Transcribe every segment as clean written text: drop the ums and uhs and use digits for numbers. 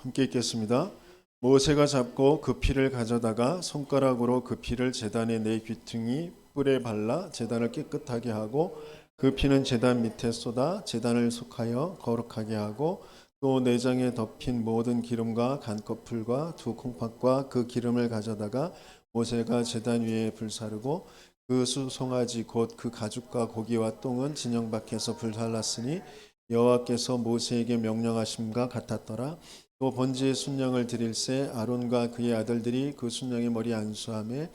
함께 읽겠습니다. 모세가 잡고 그 피를 가져다가 손가락으로 그 피를 제단의 네 귀퉁이 뿔에 발라 제단을 깨끗하게 하고 그 피는 제단 밑에 쏟아 제단을 속하여 거룩하게 하고 또 내장에 덮인 모든 기름과 간꺼풀과 두 콩팥과 그 기름을 가져다가 모세가 제단 위에 불사르고 그 수송아지 곧 그 가죽과 고기와 똥은 진영 밖에서 불살랐으니 여호와께서 모세에게 명령하심과 같았더라. 또 번제의 순양을 드릴새 아론과 그의 아들들이 그 순양의 머리 안수하며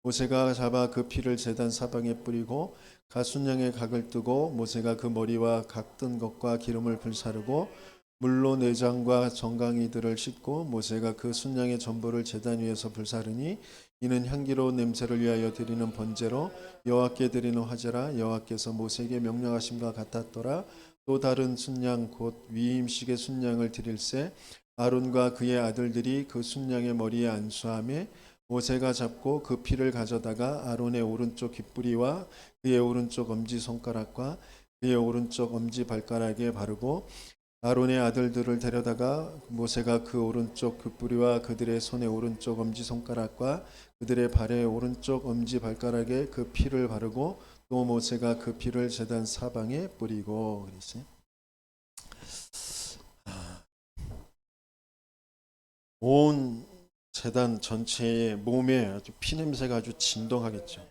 모세가 잡아 그 피를 제단 사방에 뿌리고 가순양의 각을 뜨고 모세가 그 머리와 각 뜬 것과 기름을 불사르고 물로 내장과 정강이들을 씻고 모세가 그 순양의 전부를 제단 위에서 불사르니 이는 향기로운 냄새를 위하여 드리는 번제로 여호와께 드리는 화제라. 여호와께서 모세에게 명령하심과 같았더라. 또 다른 순양 곧 위임식의 순양을 드릴새 아론과 그의 아들들이 그 순양의 머리에 안수하며 모세가 잡고 그 피를 가져다가 아론의 오른쪽 귓뿌리와 그의 오른쪽 엄지손가락과 그의 오른쪽 엄지발가락에 바르고 아론의 아들들을 데려다가 모세가 그 오른쪽 귓뿌리와 그들의 손의 오른쪽 엄지손가락과 그들의 발의 오른쪽 엄지발가락에 그 피를 바르고 또 모세가 그 피를 제단 사방에 뿌리고 그랬어요. 온 제단 전체의 몸에 아주 피냄새가 아주 진동하겠죠.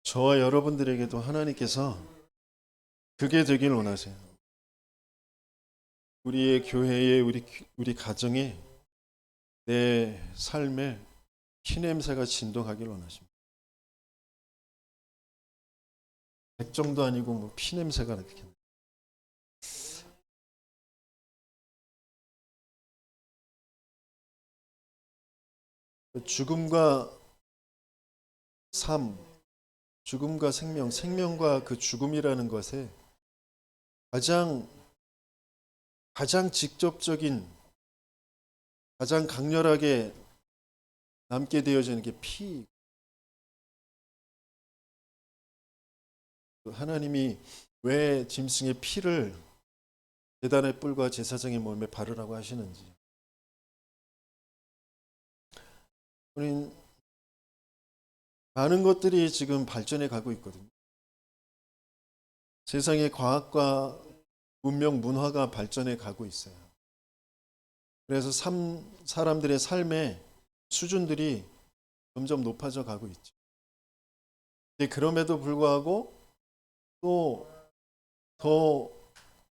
저와 여러분들에게도 하나님께서 그게 되길 원하세요. 우리의 교회에 우리 가정에 내 삶에 피냄새가 진동하길 원하십니다. 백정도 아니고 뭐 피냄새가 이렇게. 죽음과 삶, 죽음과 생명, 생명과 그 죽음이라는 것에 가장 직접적인, 가장 강렬하게 남게 되어지는 게 피. 하나님이 왜 짐승의 피를 제단의 뿔과 제사장의 몸에 바르라고 하시는지. 우린 많은 것들이 지금 발전해 가고 있거든요. 세상의 과학과 문명, 문화가 발전해 가고 있어요. 그래서 사람들의 삶의 수준들이 점점 높아져 가고 있죠. 그럼에도 불구하고 또 더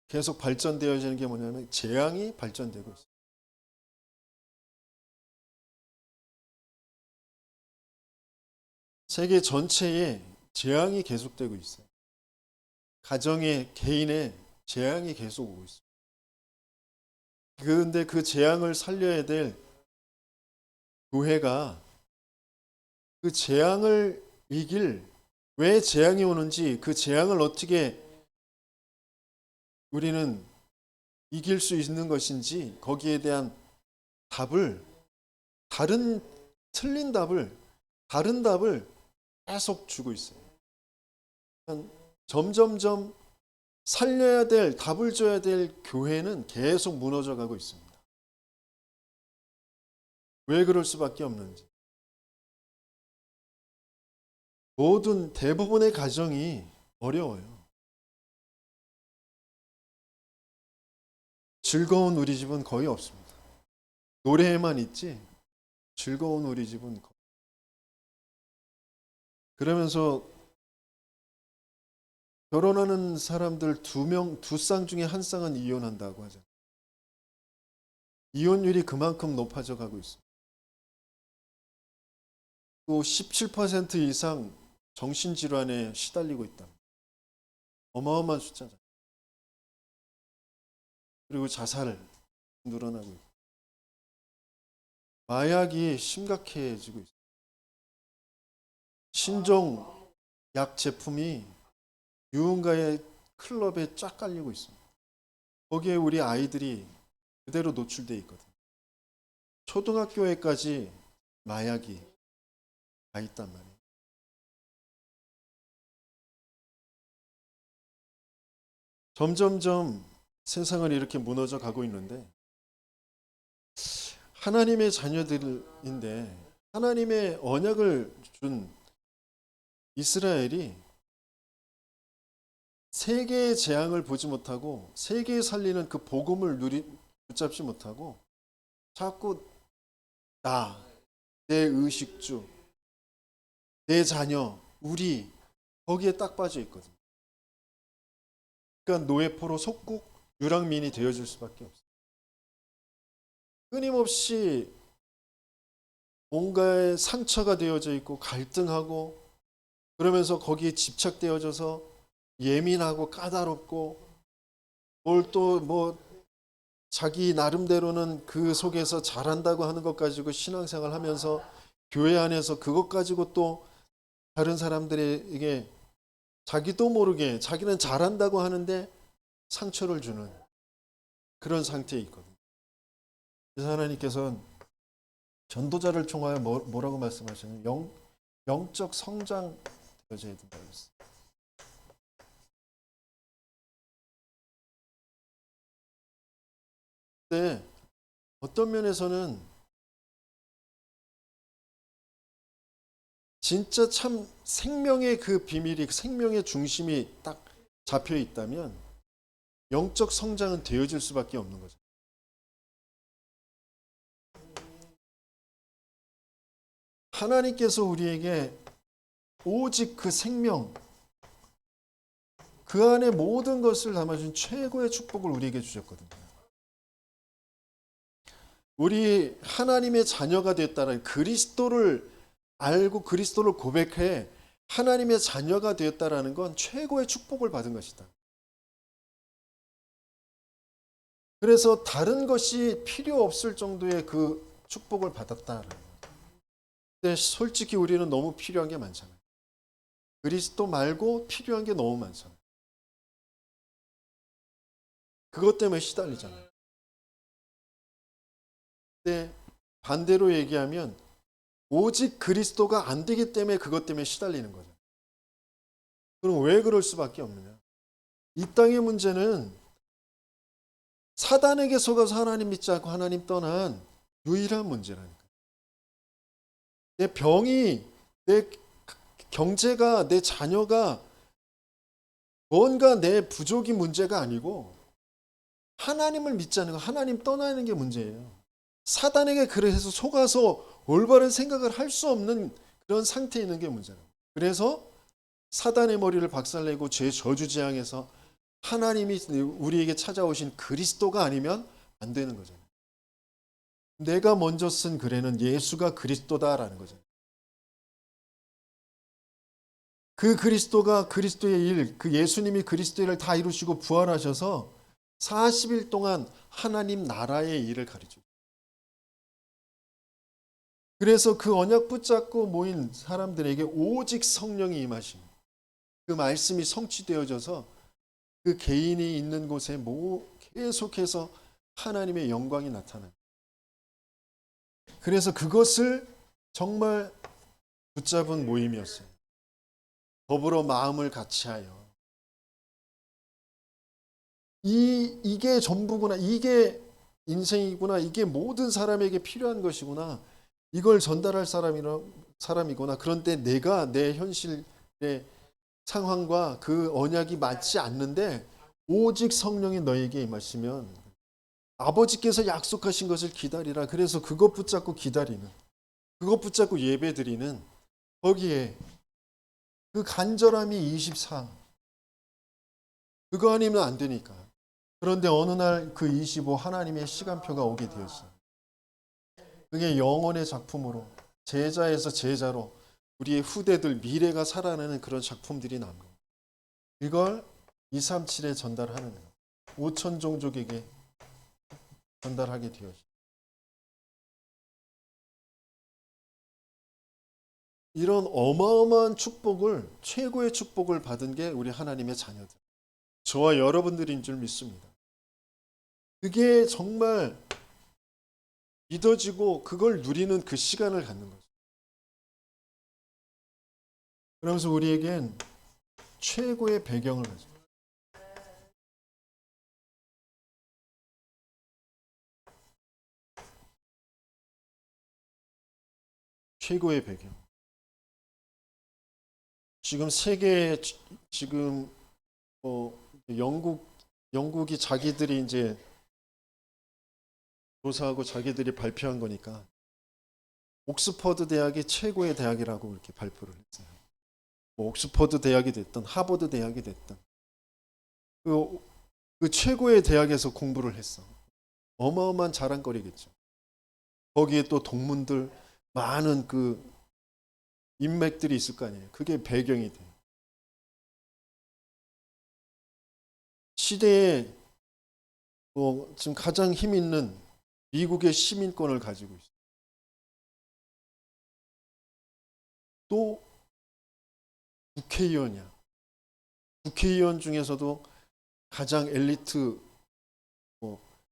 계속 발전되어지는 게 뭐냐면 재앙이 발전되고 있어요. 세계 전체에 재앙이 계속되고 있어요. 가정의 개인의 재앙이 계속 오고 있어요. 그런데 그 재앙을 살려야 될 교회가 그 재앙을 이길, 왜 재앙이 오는지 그 재앙을 어떻게 우리는 이길 수 있는 것인지 거기에 대한 답을, 틀린 답을, 다른 답을 계속 주고 있어요. 점점점 살려야 될, 답을 줘야 될 교회는 계속 무너져 가고 있습니다. 왜 그럴 수밖에 없는지. 대부분의 가정이 어려워요. 즐거운 우리 집은 거의 없습니다. 노래에만 있지 즐거운 우리 집은 그러면서 결혼하는 사람들 두 쌍 중에 한 쌍은 이혼한다고 하잖아요. 이혼율이 그만큼 높아져 가고 있습니다. 또 17% 이상 정신질환에 시달리고 있다. 어마어마한 숫자죠. 그리고 자살 늘어나고 있고. 마약이 심각해지고 있어요. 신종 약 제품이 유흥가의 클럽에 쫙 깔리고 있습니다. 거기에 우리 아이들이 그대로 노출되어 있거든요. 초등학교에까지 마약이 가 있단 말이에요. 점점점 세상은 이렇게 무너져 가고 있는데 하나님의 자녀들인데 하나님의 언약을 준 이스라엘이 세계의 재앙을 보지 못하고 세계에 살리는 그 복음을 붙잡지 못하고 자꾸 내 의식주, 내 자녀, 우리 거기에 딱 빠져 있거든요. 그러니까 노예포로 속국 유랑민이 되어줄 수밖에 없어요. 끊임없이 뭔가에 상처가 되어져 있고 갈등하고 그러면서 거기에 집착되어져서 예민하고 까다롭고 뭘 또 뭐 자기 나름대로는 그 속에서 잘한다고 하는 것 가지고 신앙생활 하면서 교회 안에서 그것 가지고 또 다른 사람들에게 자기도 모르게 자기는 잘한다고 하는데 상처를 주는 그런 상태에 있거든요. 그래서 하나님께서는 전도자를 통하여 뭐라고 말씀하시는 영적 성장 되어져야 된다고 했어요. 근데 어떤 면에서는 진짜 참 생명의 그 비밀이 생명의 중심이 딱 잡혀 있다면 영적 성장은 되어질 수밖에 없는 거죠. 하나님께서 우리에게 오직 그 생명, 그 안에 모든 것을 담아준 최고의 축복을 우리에게 주셨거든요. 우리 하나님의 자녀가 됐다는 그리스도를 알고 그리스도를 고백해 하나님의 자녀가 되었다라는 건 최고의 축복을 받은 것이다. 그래서 다른 것이 필요 없을 정도의 그 축복을 받았다라는 거예요. 근데 솔직히 우리는 너무 필요한 게 많잖아요. 그리스도 말고 필요한 게 너무 많잖아요. 그것 때문에 시달리잖아요. 근데 반대로 얘기하면 오직 그리스도가 안 되기 때문에 그것 때문에 시달리는 거죠. 그럼 왜 그럴 수밖에 없느냐? 이 땅의 문제는 사단에게 속아서 하나님 믿지 않고 하나님 떠난 유일한 문제라니까. 내 병이, 내 경제가, 내 자녀가 뭔가 내 부족이 문제가 아니고 하나님을 믿지 않는 거, 하나님 떠나는 게 문제예요. 사단에게 그래서 속아서 올바른 생각을 할 수 없는 그런 상태에 있는 게 문제예요. 그래서 사단의 머리를 박살내고 죄 저주재앙에서 하나님이 우리에게 찾아오신 그리스도가 아니면 안 되는 거잖아요. 내가 먼저 쓴 글에는 예수가 그리스도다라는 거잖아요. 그 그리스도가 그리스도의 일, 그 예수님이 그리스도의 일을 다 이루시고 부활하셔서 40일 동안 하나님 나라의 일을 가르쳐요. 그래서 그 언약 붙잡고 모인 사람들에게 오직 성령이 임하신 그 말씀이 성취되어져서 그 개인이 있는 곳에 계속해서 하나님의 영광이 나타나요. 그래서 그것을 정말 붙잡은 모임이었어요. 더불어 마음을 같이하여. 이게 전부구나. 이게 인생이구나. 이게 모든 사람에게 필요한 것이구나. 이걸 전달할 사람이구나. 그런데 내가 내 현실의 상황과 그 언약이 맞지 않는데 오직 성령이 너에게 임하시면 아버지께서 약속하신 것을 기다리라. 그래서 그것 붙잡고 기다리는, 그것 붙잡고 예배드리는 거기에 그 간절함이 24. 그거 아니면 안 되니까. 그런데 어느 날 그 25 하나님의 시간표가 오게 되었어요. 그게 영혼의 작품으로 제자에서 제자로 우리의 후대들 미래가 살아나는 그런 작품들이 나온 거예요. 이걸 237에 전달하는 거예요. 5천 종족에게 전달하게 되었어요. 이런 어마어마한 축복을, 최고의 축복을 받은 게 우리 하나님의 자녀들. 저와 여러분들인 줄 믿습니다. 그게 정말 믿어지고 그걸 누리는 그 시간을 갖는 거죠. 그러면서 우리에겐 최고의 배경을 가지고 최고의 배경. 지금 세계 지금 영국이 자기들이 이제 조사하고 자기들이 발표한 거니까 옥스퍼드 대학이 최고의 대학이라고 이렇게 발표를 했어요. 뭐 옥스퍼드 대학이 됐든 하버드 대학이 됐든 그 최고의 대학에서 공부를 했어. 어마어마한 자랑거리겠죠. 거기에 또 동문들 많은 그 인맥들이 있을 거 아니에요. 그게 배경이 돼요. 시대에 지금 가장 힘 있는 미국의 시민권을 가지고 있어요. 또 국회의원이야. 국회의원 중에서도 가장 엘리트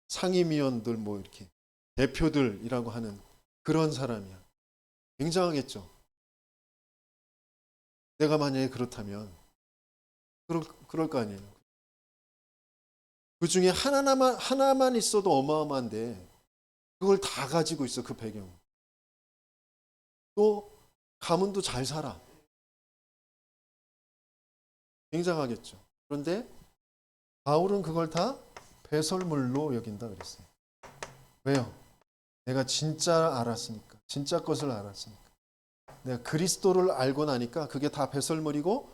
상임위원들 이렇게 대표들이라고 하는 그런 사람이야. 굉장하겠죠. 내가 만약에 그렇다면 그럴 거 아니에요. 그 중에 하나만 있어도 어마어마한데 그걸 다 가지고 있어. 그 배경. 또 가문도 잘 살아. 굉장하겠죠. 그런데 바울은 그걸 다 배설물로 여긴다 그랬어요. 왜요? 내가 진짜 알았으니까. 진짜 것을 알았으니까. 내가 그리스도를 알고 나니까 그게 다 배설물이고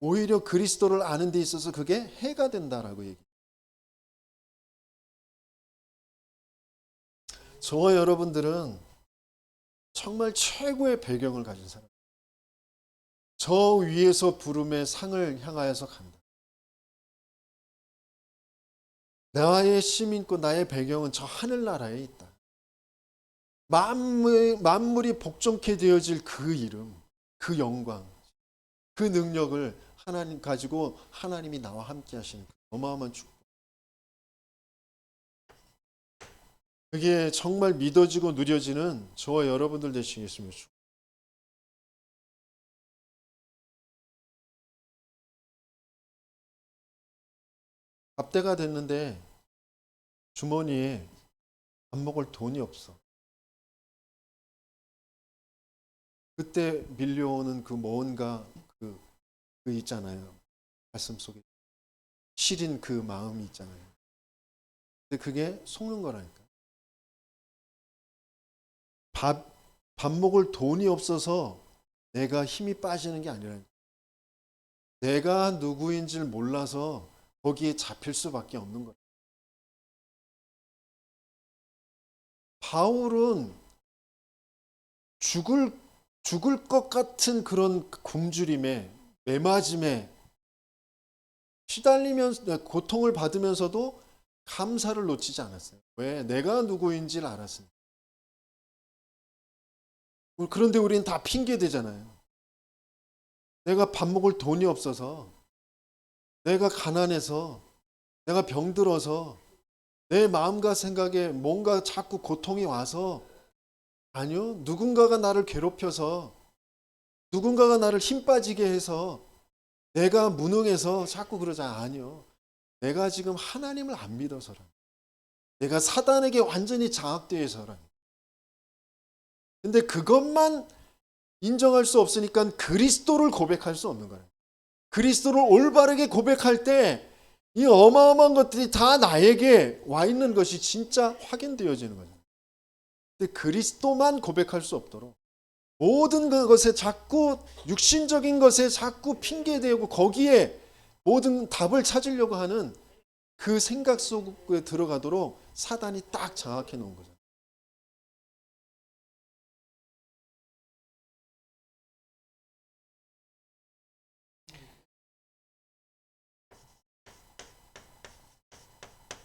오히려 그리스도를 아는 데 있어서 그게 해가 된다라고 얘기해요. 저와 여러분들은 정말 최고의 배경을 가진 사람. 저 위에서 부름의 상을 향하여서 간다. 나의 시민권, 나의 배경은 저 하늘나라에 있다. 만물이 복종케 되어질 그 이름, 그 영광, 그 능력을 하나님 가지고 하나님이 나와 함께 하시는 어마어마한 축복. 그게 정말 믿어지고 누려지는 저와 여러분들 되시겠으면 좋겠습니다. 밥때가 됐는데 주머니에 밥 먹을 돈이 없어. 그때 밀려오는 그 뭔가 그 있잖아요. 가슴 속에 시린 그 마음이 있잖아요. 근데 그게 속는 거라니까. 밥 먹을 돈이 없어서 내가 힘이 빠지는 게 아니라니까. 내가 누구인지를 몰라서 거기에 잡힐 수밖에 없는 거예요. 바울은 죽을 것 같은 그런 굶주림에 매맞음에 시달리면서 고통을 받으면서도 감사를 놓치지 않았어요. 왜? 내가 누구인지를 알았어요. 그런데 우리는 다 핑계 대잖아요. 내가 밥 먹을 돈이 없어서, 내가 가난해서, 내가 병들어서, 내 마음과 생각에 뭔가 자꾸 고통이 와서, 아니요. 누군가가 나를 괴롭혀서, 누군가가 나를 힘 빠지게 해서, 내가 무능해서 자꾸 그러자. 아니요. 내가 지금 하나님을 안 믿어서라. 내가 사단에게 완전히 장악되어서라. 근데 그것만 인정할 수 없으니까 그리스도를 고백할 수 없는 거예요. 그리스도를 올바르게 고백할 때 이 어마어마한 것들이 다 나에게 와 있는 것이 진짜 확인되어지는 거죠. 근데 그리스도만 고백할 수 없도록 모든 것에 자꾸 육신적인 것에 자꾸 핑계대고 거기에 모든 답을 찾으려고 하는 그 생각 속에 들어가도록 사단이 딱 장악해 놓은 거죠.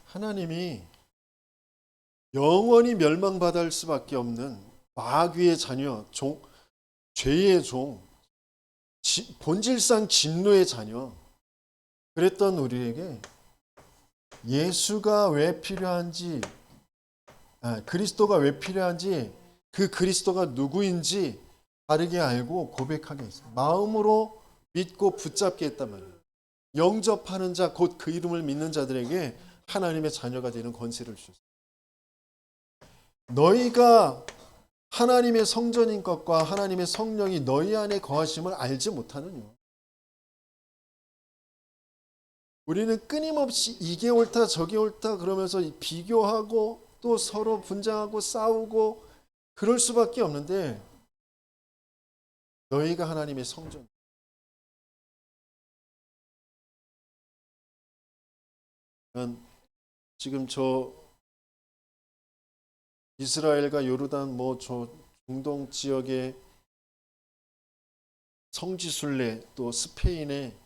하나님이 영원히 멸망받을 수밖에 없는 마귀의 자녀, 죄의 종, 본질상 진노의 자녀, 그랬던 우리에게 예수가 왜 필요한지, 그리스도가 왜 필요한지, 그 그리스도가 누구인지 바르게 알고 고백하게 했어요. 마음으로 믿고 붙잡게 했단 말이에요. 영접하는 자, 곧 그 이름을 믿는 자들에게 하나님의 자녀가 되는 권세를 주셨어요. 너희가 하나님의 성전인 것과 하나님의 성령이 너희 안에 거하심을 알지 못하느냐. 우리는 끊임없이 이게 옳다 저게 옳다 그러면서 비교하고 또 서로 분쟁하고 싸우고 그럴 수밖에 없는데, 너희가 하나님의 성전. 지금 저 이스라엘과 요르단 저 중동 지역의 성지순례, 또 스페인의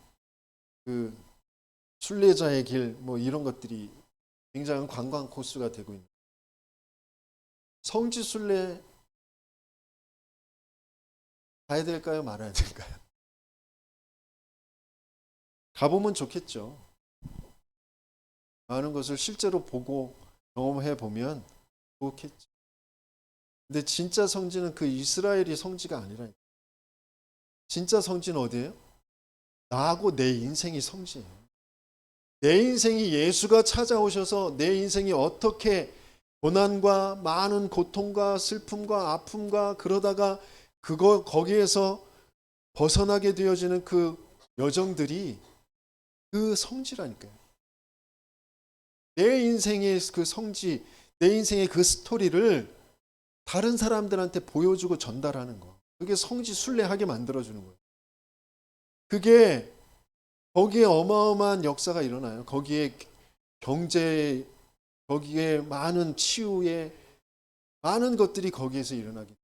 그 순례자의 길 이런 것들이 굉장한 관광 코스가 되고 있는, 성지순례 가야 될까요? 말아야 될까요? 가보면 좋겠죠. 많은 것을 실제로 보고 경험해 보면 좋겠죠. 근데 진짜 성지는 그 이스라엘이 성지가 아니라, 진짜 성지는 어디예요? 나하고 내 인생이 성지예요. 내 인생이 예수가 찾아오셔서 내 인생이 어떻게 고난과 많은 고통과 슬픔과 아픔과 그러다가 거기에서 벗어나게 되어지는 그 여정들이 그 성지라니까요. 내 인생의 그 성지, 내 인생의 그 스토리를 다른 사람들한테 보여주고 전달하는 거. 그게 성지 순례하게 만들어주는 거예요. 그게 거기에 어마어마한 역사가 일어나요. 거기에 경제, 거기에 많은 치유의 많은 것들이 거기에서 일어나게.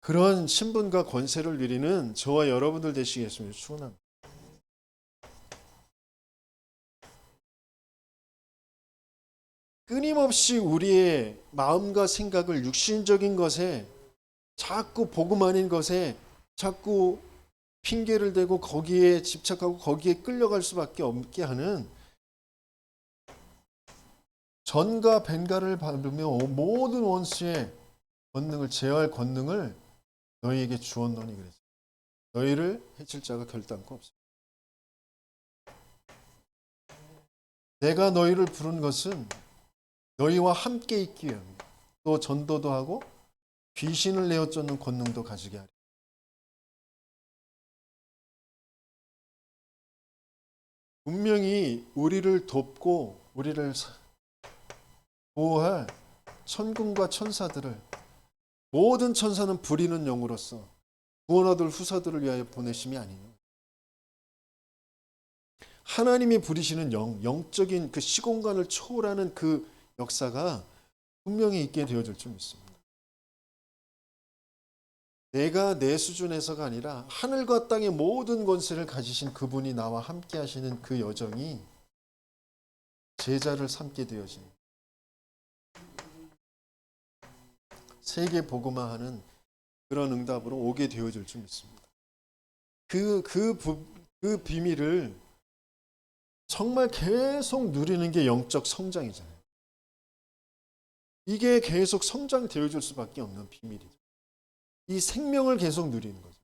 그런 신분과 권세를 누리는 저와 여러분들 되시겠습니다. 축원합니다. 끊임없이 우리의 마음과 생각을 육신적인 것에, 자꾸 복음 아닌 것에 자꾸 핑계를 대고 거기에 집착하고 거기에 끌려갈 수밖에 없게 하는, 전과 벤가를 받으며 모든 원수의 권능을 제어할 권능을 너희에게 주었노니 그랬어요. 너희를 해칠 자가 결단코 없어. 내가 너희를 부른 것은 너희와 함께 있기 위함이다. 또 전도도 하고 귀신을 내어 쫓는 권능도 가지게 하리. 분명히 우리를 돕고 우리를 보호할 천군과 천사들을, 모든 천사는 부리는 영으로서 구원 얻을 후사들을 위하여 보내심이 아니냐. 하나님이 부리시는 영적인 그 시공간을 초월하는 그 역사가 분명히 있게 되어질 줄 믿습니다. 내가 내 수준에서가 아니라 하늘과 땅의 모든 권세를 가지신 그분이 나와 함께 하시는 그 여정이 제자를 삼게 되어진, 세계 복음화하는 그런 응답으로 오게 되어질 줄 믿습니다. 그 비밀을 정말 계속 누리는 게 영적 성장이잖아요. 이게 계속 성장되어 줄 수밖에 없는 비밀이죠. 이 생명을 계속 누리는 거죠.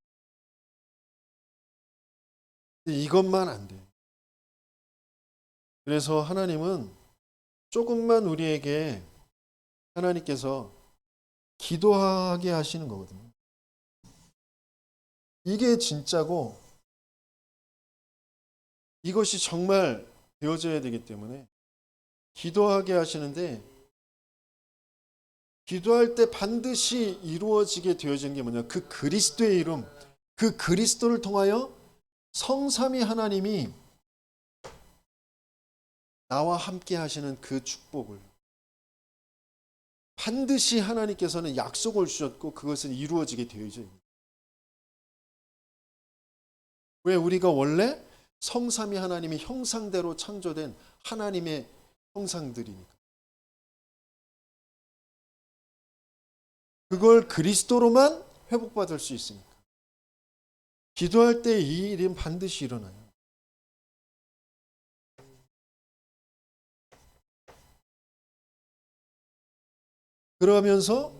근데 이것만 안 돼요. 그래서 하나님은 조금만 우리에게, 하나님께서 기도하게 하시는 거거든요. 이게 진짜고 이것이 정말 되어져야 되기 때문에 기도하게 하시는데, 기도할 때 반드시 이루어지게 되어진 게 뭐냐? 그 그리스도의 이름, 그 그리스도를 통하여 성삼위 하나님이 나와 함께 하시는 그 축복을 반드시 하나님께서는 약속을 주셨고 그것은 이루어지게 되어져 있습니다. 왜? 우리가 원래 성삼위 하나님의 형상대로 창조된 하나님의 형상들이니까. 그걸 그리스도로만 회복받을 수 있으니까. 기도할 때 이 일은 반드시 일어나요. 그러면서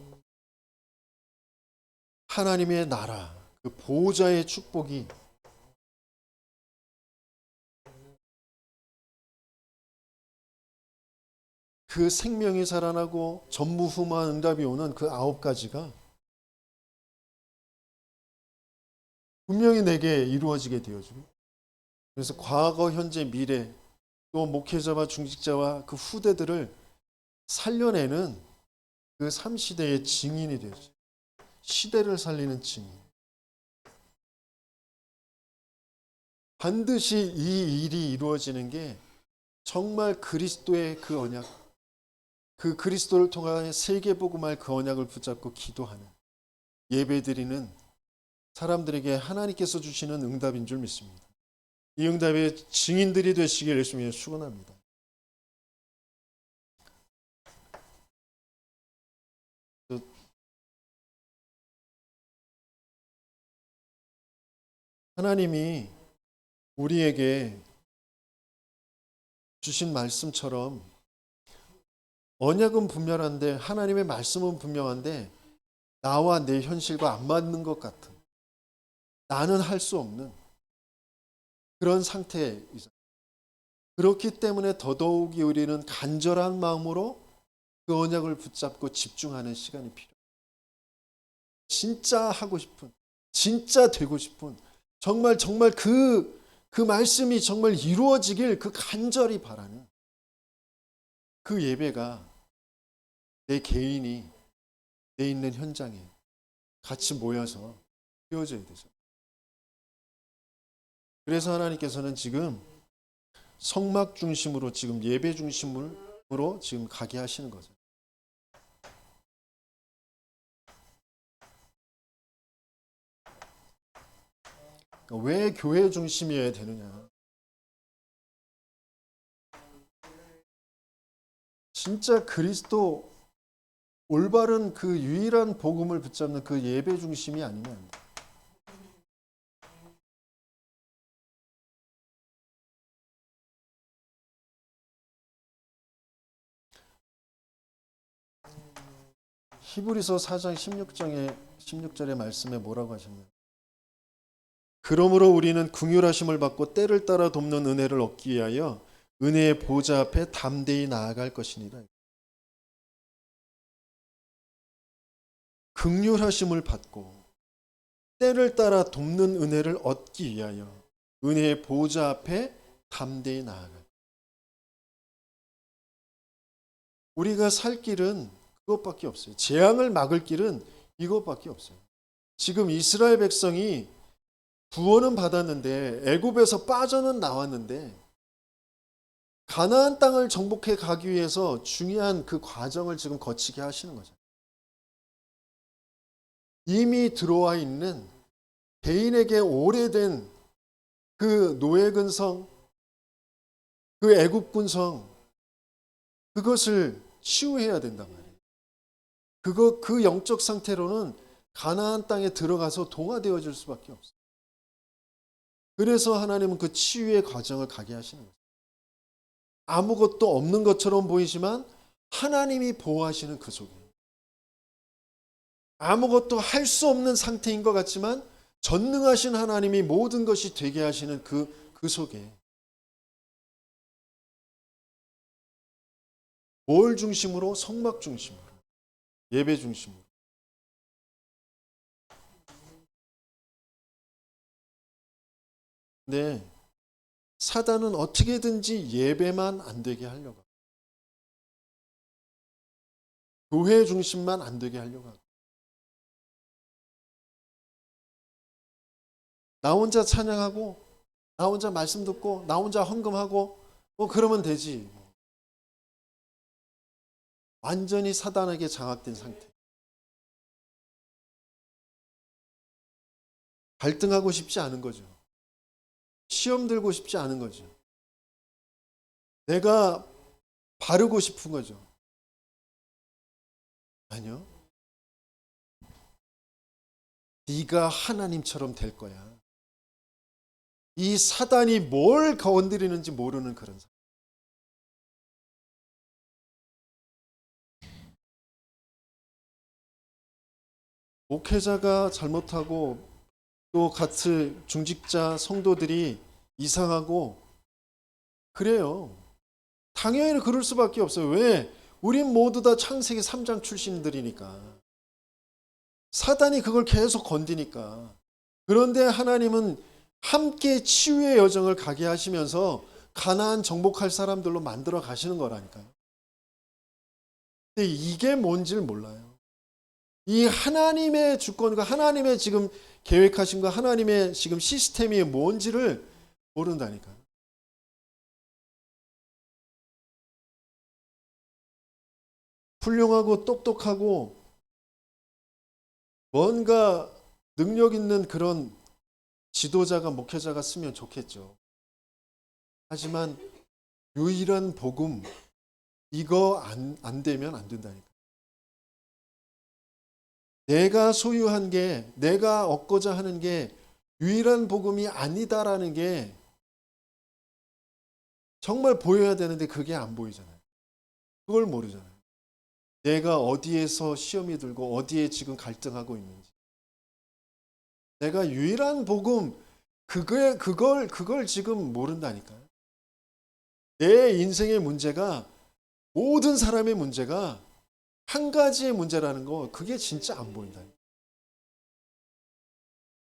하나님의 나라, 그 보호자의 축복이 그 생명이 살아나고 전무후무한 응답이 오는 그 9가지가 분명히 내게 이루어지게 되어지고, 그래서 과거, 현재, 미래, 또 목회자와 중직자와 그 후대들을 살려내는 그 3시대의 증인이 되죠. 시대를 살리는 증인. 반드시 이 일이 이루어지는 게 정말 그리스도의 그 언약, 그 그리스도를 통하여 세계복음할 그 언약을 붙잡고 기도하는, 예배드리는 사람들에게 하나님께서 주시는 응답인 줄 믿습니다. 이 응답의 증인들이 되시길 예수님이 축원합니다. 하나님이 우리에게 주신 말씀처럼 언약은 분명한데, 하나님의 말씀은 분명한데 나와 내 현실과 안 맞는 것 같은, 나는 할 수 없는 그런 상태이죠. 그렇기 때문에 더더욱이 우리는 간절한 마음으로 그 언약을 붙잡고 집중하는 시간이 필요해요. 진짜 하고 싶은, 진짜 되고 싶은, 정말 그 말씀이 정말 이루어지길 그 간절히 바라는 그 예배가 내 개인이 내 있는 현장에 같이 모여서 되어져야 되죠. 그래서 하나님께서는 지금 성막 중심으로, 지금 예배 중심으로 지금 가게 하시는 거죠. 그러니까 왜 교회 중심이어야 되느냐? 진짜 그리스도 올바른 그 유일한 복음을 붙잡는 그 예배 중심이 아니면, 히브리서 4장 16절의 말씀에 뭐라고 하셨나요? 그러므로 우리는 긍휼하심을 받고 때를 따라 돕는 은혜를 얻기 위하여 은혜의 보좌 앞에 담대히 나아갈 것이니라. 긍휼하심을 받고 때를 따라 돕는 은혜를 얻기 위하여 은혜의 보좌 앞에 담대히 나아갈. 우리가 살 길은 그것밖에 없어요. 재앙을 막을 길은 이것밖에 없어요. 지금 이스라엘 백성이 구원은 받았는데, 애굽에서 빠져는 나왔는데, 가나안 땅을 정복해 가기 위해서 중요한 그 과정을 지금 거치게 하시는 거죠. 이미 들어와 있는 개인에게 오래된 그 노예 근성, 그 애굽 군성, 그것을 치유해야 된단 말이에요. 그 영적 상태로는 가나안 땅에 들어가서 동화되어질 수밖에 없어요. 그래서 하나님은 그 치유의 과정을 가게 하시는 거예요. 아무것도 없는 것처럼 보이지만 하나님이 보호하시는 그 속에, 아무것도 할 수 없는 상태인 것 같지만 전능하신 하나님이 모든 것이 되게 하시는 그 속에, 뭘 중심으로? 성막 중심으로, 예배 중심으로. 네, 사단은 어떻게든지 예배만 안 되게 하려고, 교회 중심만 안 되게 하려고 하고, 나 혼자 찬양하고, 나 혼자 말씀 듣고, 나 혼자 헌금하고, 그러면 되지. 완전히 사단에게 장악된 상태. 갈등하고 싶지 않은 거죠. 시험 들고 싶지 않은 거죠. 내가 바르고 싶은 거죠. 아니요. 네가 하나님처럼 될 거야. 이 사단이 뭘 건드리는지 모르는 그런 사람. 목회자가 잘못하고 또 같이 중직자 성도들이 이상하고 그래요. 당연히 그럴 수밖에 없어요. 왜? 우린 모두 다 창세기 3장 출신들이니까. 사단이 그걸 계속 건드니까. 그런데 하나님은 함께 치유의 여정을 가게 하시면서 가나안 정복할 사람들로 만들어 가시는 거라니까요. 근데 이게 뭔지를 몰라요. 이 하나님의 주권과 하나님의 지금 계획하신 거, 하나님의 지금 시스템이 뭔지를 모른다니까요. 훌륭하고 똑똑하고 뭔가 능력 있는 그런 지도자가, 목회자가 쓰면 좋겠죠. 하지만 유일한 복음, 이거 안 되면 안 된다니까. 내가 소유한 게, 내가 얻고자 하는 게 유일한 복음이 아니다라는 게 정말 보여야 되는데 그게 안 보이잖아요. 그걸 모르잖아요. 내가 어디에서 시험이 들고 어디에 지금 갈등하고 있는지. 내가 유일한 복음, 그걸 지금 모른다니까요. 내 인생의 문제가, 모든 사람의 문제가 한 가지의 문제라는 거, 그게 진짜 안 보인다.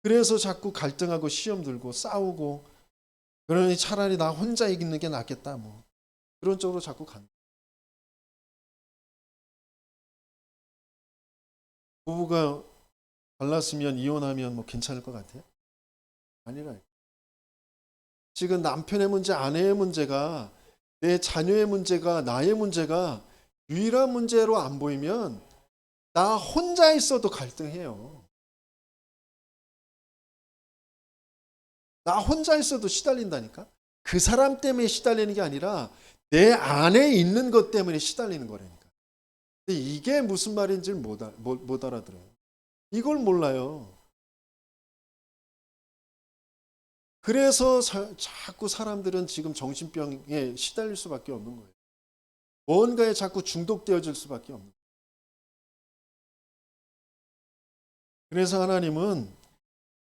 그래서 자꾸 갈등하고 시험 들고 싸우고, 그러니 차라리 나 혼자 이기는 게 낫겠다, 뭐 그런 쪽으로 자꾸 간다. 부부가 갈랐으면 이혼하면 뭐 괜찮을 것 같아요? 아니라. 지금 남편의 문제, 아내의 문제가, 내 자녀의 문제가, 나의 문제가 유일한 문제로 안 보이면 나 혼자 있어도 갈등해요. 나 혼자 있어도 시달린다니까. 그 사람 때문에 시달리는 게 아니라 내 안에 있는 것 때문에 시달리는 거라니까. 근데 이게 무슨 말인지 못 알아들어요. 이걸 몰라요. 그래서 자꾸 사람들은 지금 정신병에 시달릴 수밖에 없는 거예요. 뭔가에 자꾸 중독되어질 수밖에 없는 거예요. 그래서 하나님은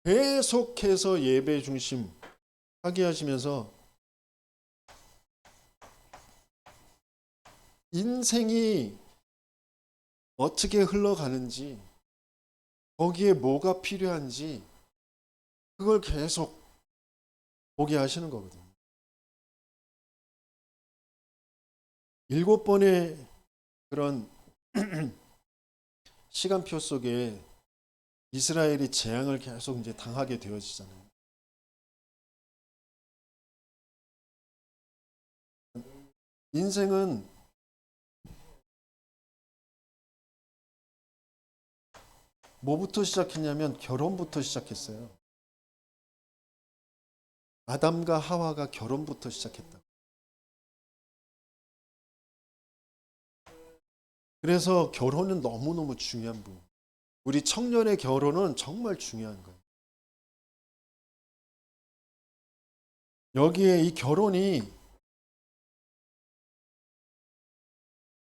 계속해서 예배 중심 하게 하시면서 인생이 어떻게 흘러가는지, 거기에 뭐가 필요한지 그걸 계속 보게 하시는 거거든요. 7번의 그런 시간표 속에 이스라엘이 재앙을 계속 이제 당하게 되어지잖아요. 인생은 뭐부터 시작했냐면 결혼부터 시작했어요. 아담과 하와가 결혼부터 시작했다. 그래서 결혼은 너무너무 중요한 부분. 우리 청년의 결혼은 정말 중요한 거예요. 여기에 이 결혼이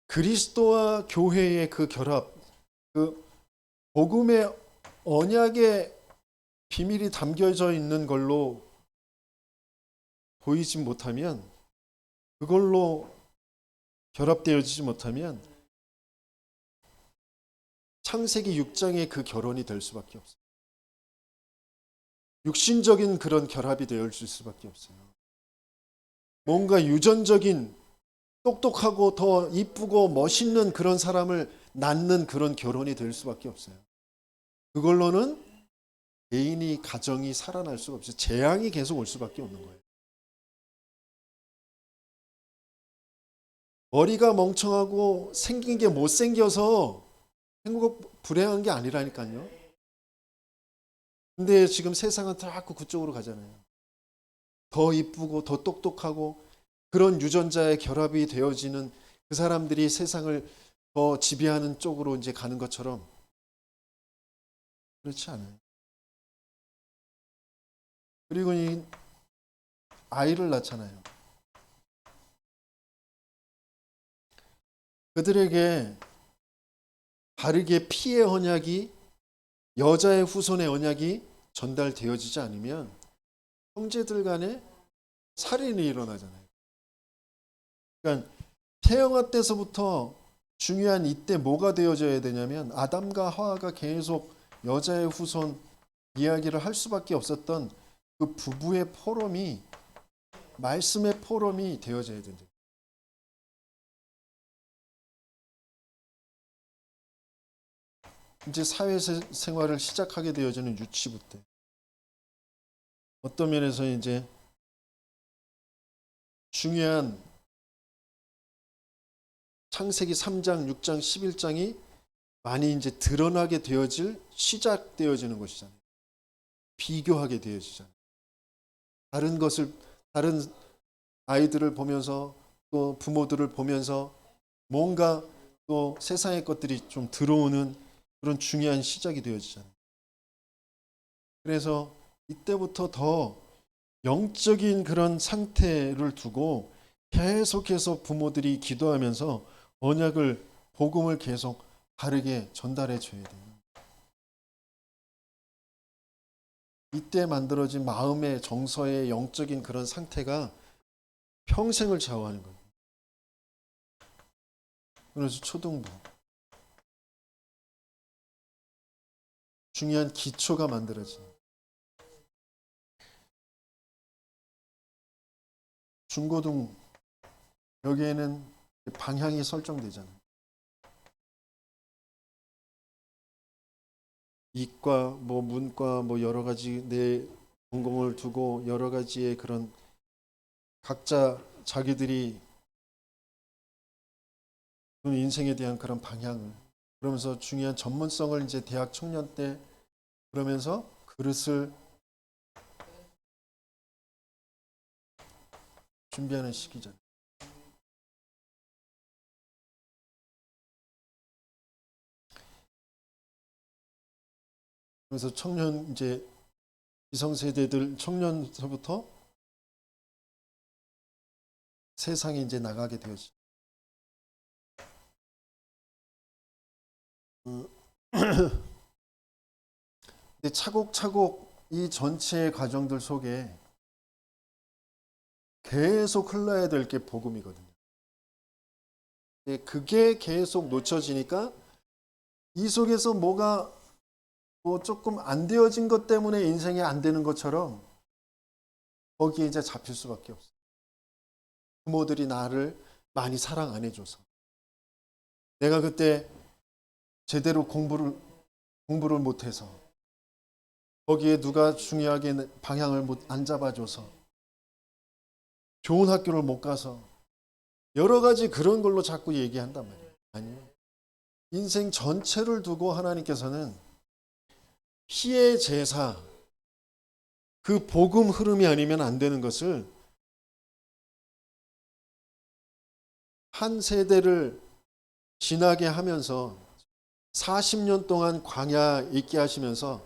그리스도와 교회의 그 결합, 그 복음의 언약의 비밀이 담겨져 있는 걸로 보이지 못하면, 그걸로 결합되어지지 못하면 창세기 6장의 그 결혼이 될 수밖에 없어요. 육신적인 그런 결합이 되어질 수밖에 없어요. 뭔가 유전적인 똑똑하고 더 이쁘고 멋있는 그런 사람을 낳는 그런 결혼이 될 수밖에 없어요. 그걸로는 개인이, 가정이 살아날 수가 없어요. 재앙이 계속 올 수밖에 없는 거예요. 머리가 멍청하고 생긴 게 못생겨서 행복 불행한 게 아니라니까요. 근데 지금 세상은 자꾸 그쪽으로 가잖아요. 더 이쁘고 더 똑똑하고 그런 유전자의 결합이 되어지는 그 사람들이 세상을 더 지배하는 쪽으로 이제 가는 것처럼, 그렇지 않아요. 그리고 이 아이를 낳잖아요. 그들에게 바르게 피의 언약이, 여자의 후손의 언약이 전달되어지지 않으면 형제들 간에 살인이 일어나잖아요. 그러니까 태영아 때서부터 중요한 이때 뭐가 되어져야 되냐면 아담과 하와가 계속 여자의 후손 이야기를 할 수밖에 없었던 그 부부의 포럼이 말씀의 포럼이 되어져야 된다. 이제 사회생활을 시작하게 되어지는 유치부 때 어떤 면에서 이제 중요한 창세기 3장, 6장, 11장이 많이 이제 드러나게 되어질 시작되어지는 것이잖아요. 비교하게 되어지잖아요. 다른 아이들을 보면서 또 부모들을 보면서 뭔가 또 세상의 것들이 좀 들어오는 그런 중요한 시작이 되어지잖아요. 그래서 이때부터 더 영적인 그런 상태를 두고 계속해서 부모들이 기도하면서 언약을, 복음을 계속 바르게 전달해 줘야 돼요. 이때 만들어진 마음의 정서의 영적인 그런 상태가 평생을 좌우하는 거예요. 그래서 초등부 중요한 기초가 만들어진 중고등 여기에는 방향이 설정되잖아요. 이과, 뭐 문과, 뭐 여러 가지 내 전공을 두고 여러 가지의 그런 각자 자기들이 인생에 대한 그런 방향을 그러면서 중요한 전문성을 이제 대학 청년 때 그러면서 그릇을 준비하는 시기잖아요. 그래서 청년 이제 기성세대들 청년서부터 세상에 이제 나가게 되었죠. 근데 차곡차곡 이 전체 과정들 속에 계속 흘러야 될 게 복음이거든요. 그게 계속 놓쳐지니까 이 속에서 뭐가 뭐 조금 안 되어진 것 때문에 인생이 안 되는 것처럼 거기에 이제 잡힐 수밖에 없어요. 부모들이 나를 많이 사랑 안 해줘서 내가 그때 제대로 공부를 못해서 거기에 누가 중요하게 방향을 안 잡아줘서 좋은 학교를 못 가서 여러 가지 그런 걸로 자꾸 얘기한단 말이에요. 아니요. 인생 전체를 두고 하나님께서는 피의 제사, 그 복음 흐름이 아니면 안 되는 것을 한 세대를 지나게 하면서 40년 동안 광야 있게 하시면서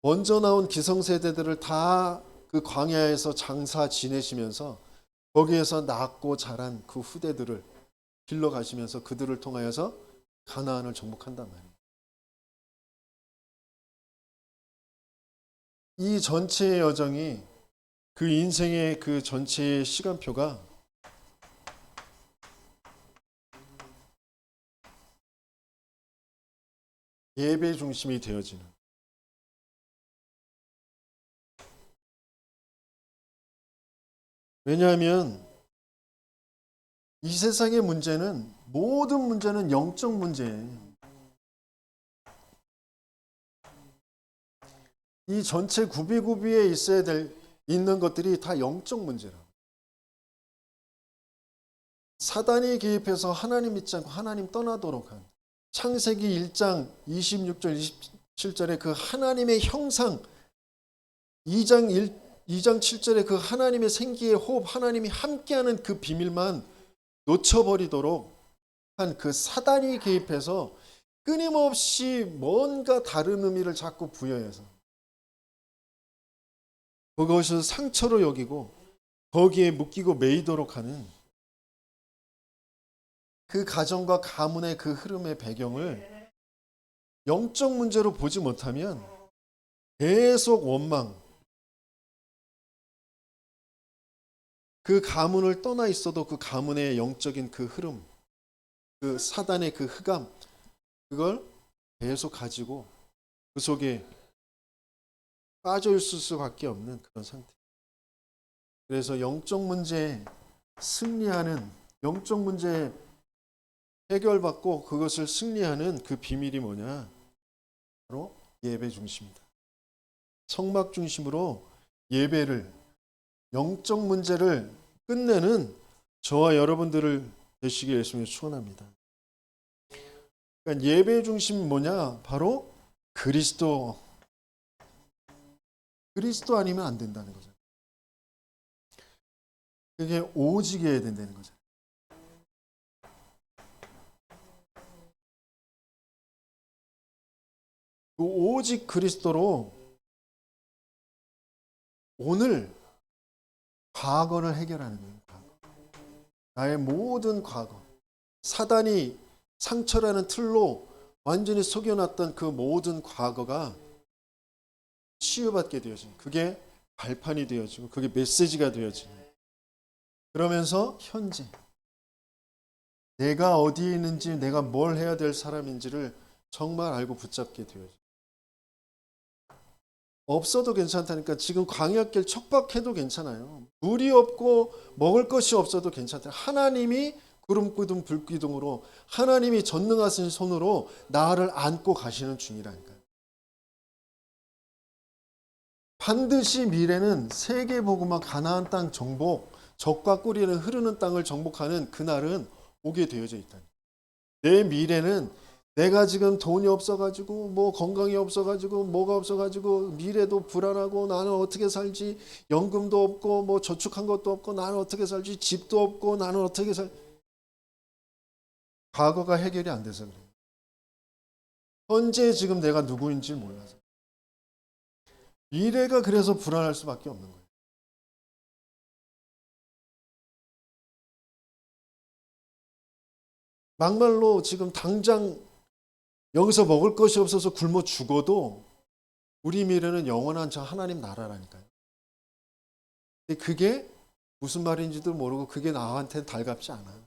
먼저 나온 기성세대들을 다 그 광야에서 장사 지내시면서 거기에서 낳고 자란 그 후대들을 길러가시면서 그들을 통하여서 가나안을 정복한단 말이에요. 이 전체의 여정이 그 인생의 그 전체의 시간표가 예배 중심이 되어지는. 왜냐하면 이 세상의 문제는 모든 문제는 영적 문제예요. 이 전체 구비구비에 있는 것들이 다 영적 문제라고. 사단이 개입해서 하나님 믿지 않고 하나님 떠나도록 한 창세기 1장 26절 27절에 그 하나님의 형상 2장 7절에 그 하나님의 생기의 호흡 하나님이 함께하는 그 비밀만 놓쳐버리도록 한 그 사단이 개입해서 끊임없이 뭔가 다른 의미를 자꾸 부여해서 그것을 상처로 여기고 거기에 묶이고 매이도록 하는 그 가정과 가문의 그 흐름의 배경을 영적 문제로 보지 못하면 계속 원망, 그 가문을 떠나 있어도 그 가문의 영적인 그 흐름, 그 사단의 그 흑암, 그걸 계속 가지고 그 속에 빠져 있을 수밖에 없는 그런 상태. 그래서 영적 문제에 승리하는, 영적 문제에 해결받고 그것을 승리하는 그 비밀이 뭐냐? 바로 예배 중심이다. 성막 중심으로 예배를, 영적 문제를 끝내는 저와 여러분들을 되시길 예수님을 축원합니다. 그러니까 예배 중심이 뭐냐? 바로 그리스도 아니면 안 된다는 거죠. 그게 오직이어야 된다는 거죠. 그 오직 그리스도로 오늘 과거를 해결하는 거예요. 나의 모든 과거, 사단이 상처라는 틀로 완전히 속여놨던 그 모든 과거가 치유받게 되어지는, 그게 발판이 되어지고 그게 메시지가 되어지는, 그러면서 현재 내가 어디에 있는지, 내가 뭘 해야 될 사람인지를 정말 알고 붙잡게 되어지는. 없어도 괜찮다니까. 지금 광야길 척박해도 괜찮아요. 물이 없고 먹을 것이 없어도 괜찮다. 하나님이 구름기둥 불기둥으로, 하나님이 전능하신 손으로 나를 안고 가시는 중이라니까요. 반드시 미래는 세계복음화 가나안 땅 정복, 젖과 꿀이 흐르는 땅을 정복하는 그날은 오게 되어져 있다. 내 미래는 내가 지금 돈이 없어가지고, 뭐 건강이 없어가지고, 뭐가 없어가지고, 미래도 불안하고, 나는 어떻게 살지, 연금도 없고, 뭐 저축한 것도 없고, 나는 어떻게 살지, 집도 없고, 나는 어떻게 과거가 해결이 안 돼서 그래요. 현재 지금 내가 누구인지 몰라서. 미래가 그래서 불안할 수밖에 없는 거예요. 막말로 지금 당장 여기서 먹을 것이 없어서 굶어 죽어도 우리 미래는 영원한 저 하나님 나라라니까요. 근데 그게 무슨 말인지도 모르고 그게 나한테는 달갑지 않아.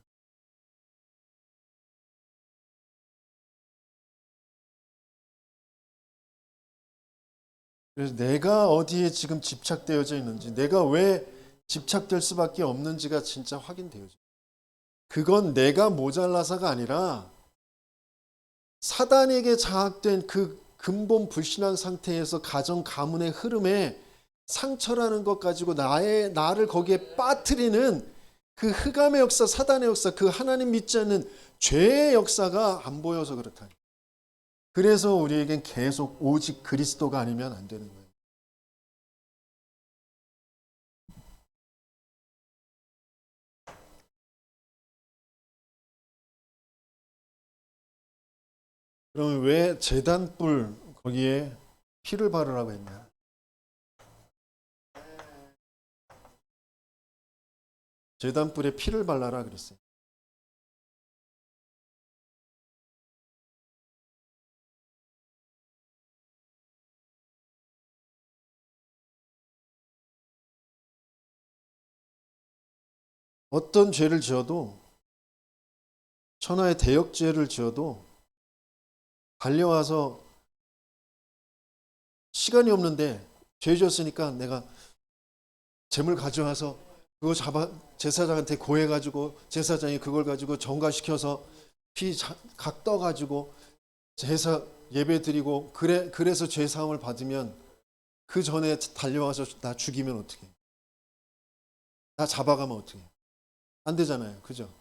그래서 내가 어디에 지금 집착되어져 있는지, 내가 왜 집착될 수밖에 없는지가 진짜 확인되어져. 그건 내가 모자라서가 아니라 사단에게 장악된 그 근본 불신한 상태에서 가정 가문의 흐름에 상처라는 것 가지고 나를 거기에 빠뜨리는 그 흑암의 역사, 사단의 역사, 그 하나님 믿지 않는 죄의 역사가 안 보여서 그렇다. 그래서 우리에겐 계속 오직 그리스도가 아니면 안 되는 거예요. 그러면 왜 제단불 거기에 피를 바르라고 했냐? 제단불에 피를 발라라 그랬어요. 어떤 죄를 지어도, 천하의 대역죄를 지어도 달려와서 시간이 없는데 죄 지었으니까 내가 재물 가져와서 그거 제사장한테 고해가지고 제사장이 그걸 가지고 정가시켜서 피 각 떠가지고 제사 예배 드리고 그래서 죄 사함을 받으면 그 전에 달려와서 나 죽이면 어떻게? 나 잡아가면 어떻게? 안 되잖아요, 그죠?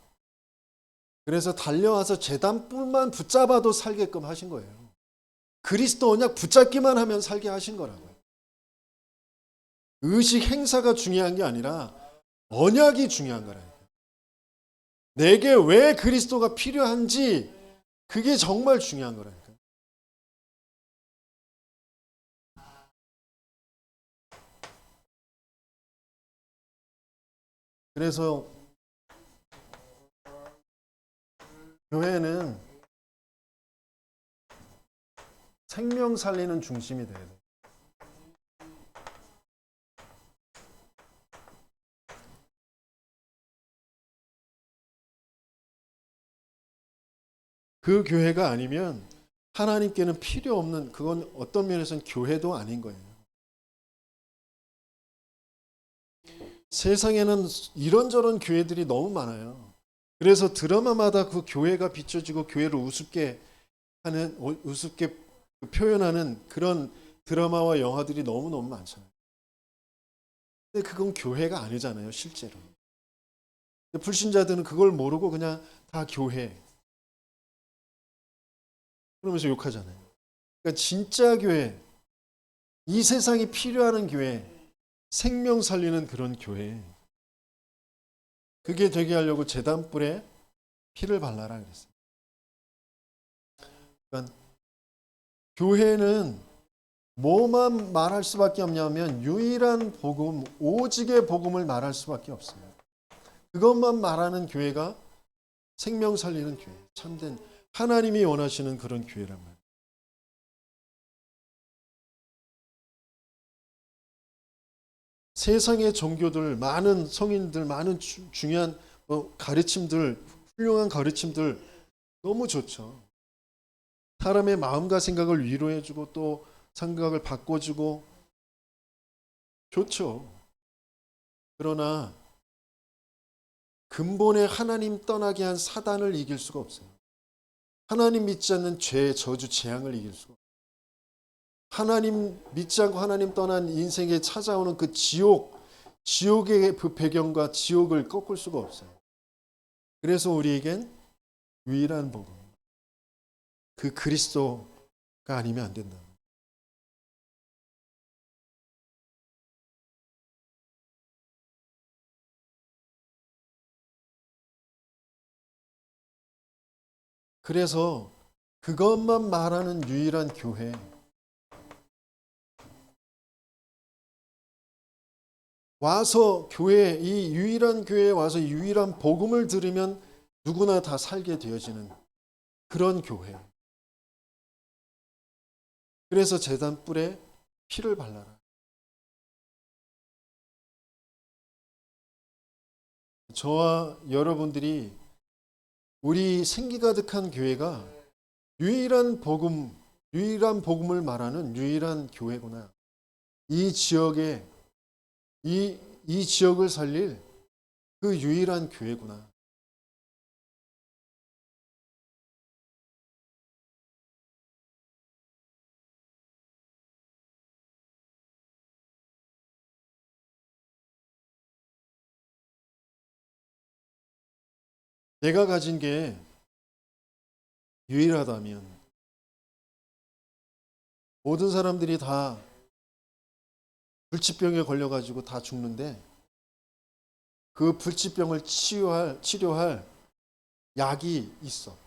그래서 달려와서 제단불만 붙잡아도 살게끔 하신 거예요. 그리스도 언약 붙잡기만 하면 살게 하신 거라고요. 의식 행사가 중요한 게 아니라 언약이 중요한 거라니까요. 내게 왜 그리스도가 필요한지 그게 정말 중요한 거라니까요. 그래서 교회는 생명 살리는 중심이 돼야 돼요. 그 교회가 아니면 하나님께는 필요 없는, 그건 어떤 면에서는 교회도 아닌 거예요. 세상에는 이런저런 교회들이 너무 많아요. 그래서 드라마마다 그 교회가 비춰지고 교회를 우습게 표현하는 그런 드라마와 영화들이 너무너무 많잖아요. 근데 그건 교회가 아니잖아요, 실제로. 불신자들은 그걸 모르고 그냥 다 교회 그러면서 욕하잖아요. 그러니까 진짜 교회, 이 세상이 필요하는 교회, 생명 살리는 그런 교회, 그게 되게 하려고 제단불에 피를 발라라 그랬어요. 그러니까 교회는 뭐만 말할 수밖에 없냐면 유일한 복음, 오직의 복음을 말할 수밖에 없어요. 그것만 말하는 교회가 생명 살리는 교회, 참된 하나님이 원하시는 그런 교회란 말이에요. 세상의 종교들, 많은 성인들, 많은 중요한 가르침들, 훌륭한 가르침들 너무 좋죠. 사람의 마음과 생각을 위로해주고 또 생각을 바꿔주고 좋죠. 그러나 근본에 하나님 떠나게 한 사단을 이길 수가 없어요. 하나님 믿지 않는 죄, 저주, 재앙을 이길 수가 없어요. 하나님 믿지 않고 하나님 떠난 인생에 찾아오는 그 지옥의 그 배경과 지옥을 꺾을 수가 없어요. 그래서 우리에겐 유일한 복음, 그 그리스도가 아니면 안 된다. 그래서 그것만 말하는 유일한 교회, 와서 교회, 이 유일한 교회에 와서 유일한 복음을 들으면 누구나 다 살게 되어지는 그런 교회. 그래서 제단 뿔에 피를 발라라. 저와 여러분들이 우리 생기 가득한 교회가 유일한 복음을 말하는 유일한 교회구나. 이 지역에 이 지역을 살릴 그 유일한 교회구나. 내가 가진 게 유일하다면 모든 사람들이 다 불치병에 걸려가지고 다 죽는데 그 불치병을 치료할 약이 있어.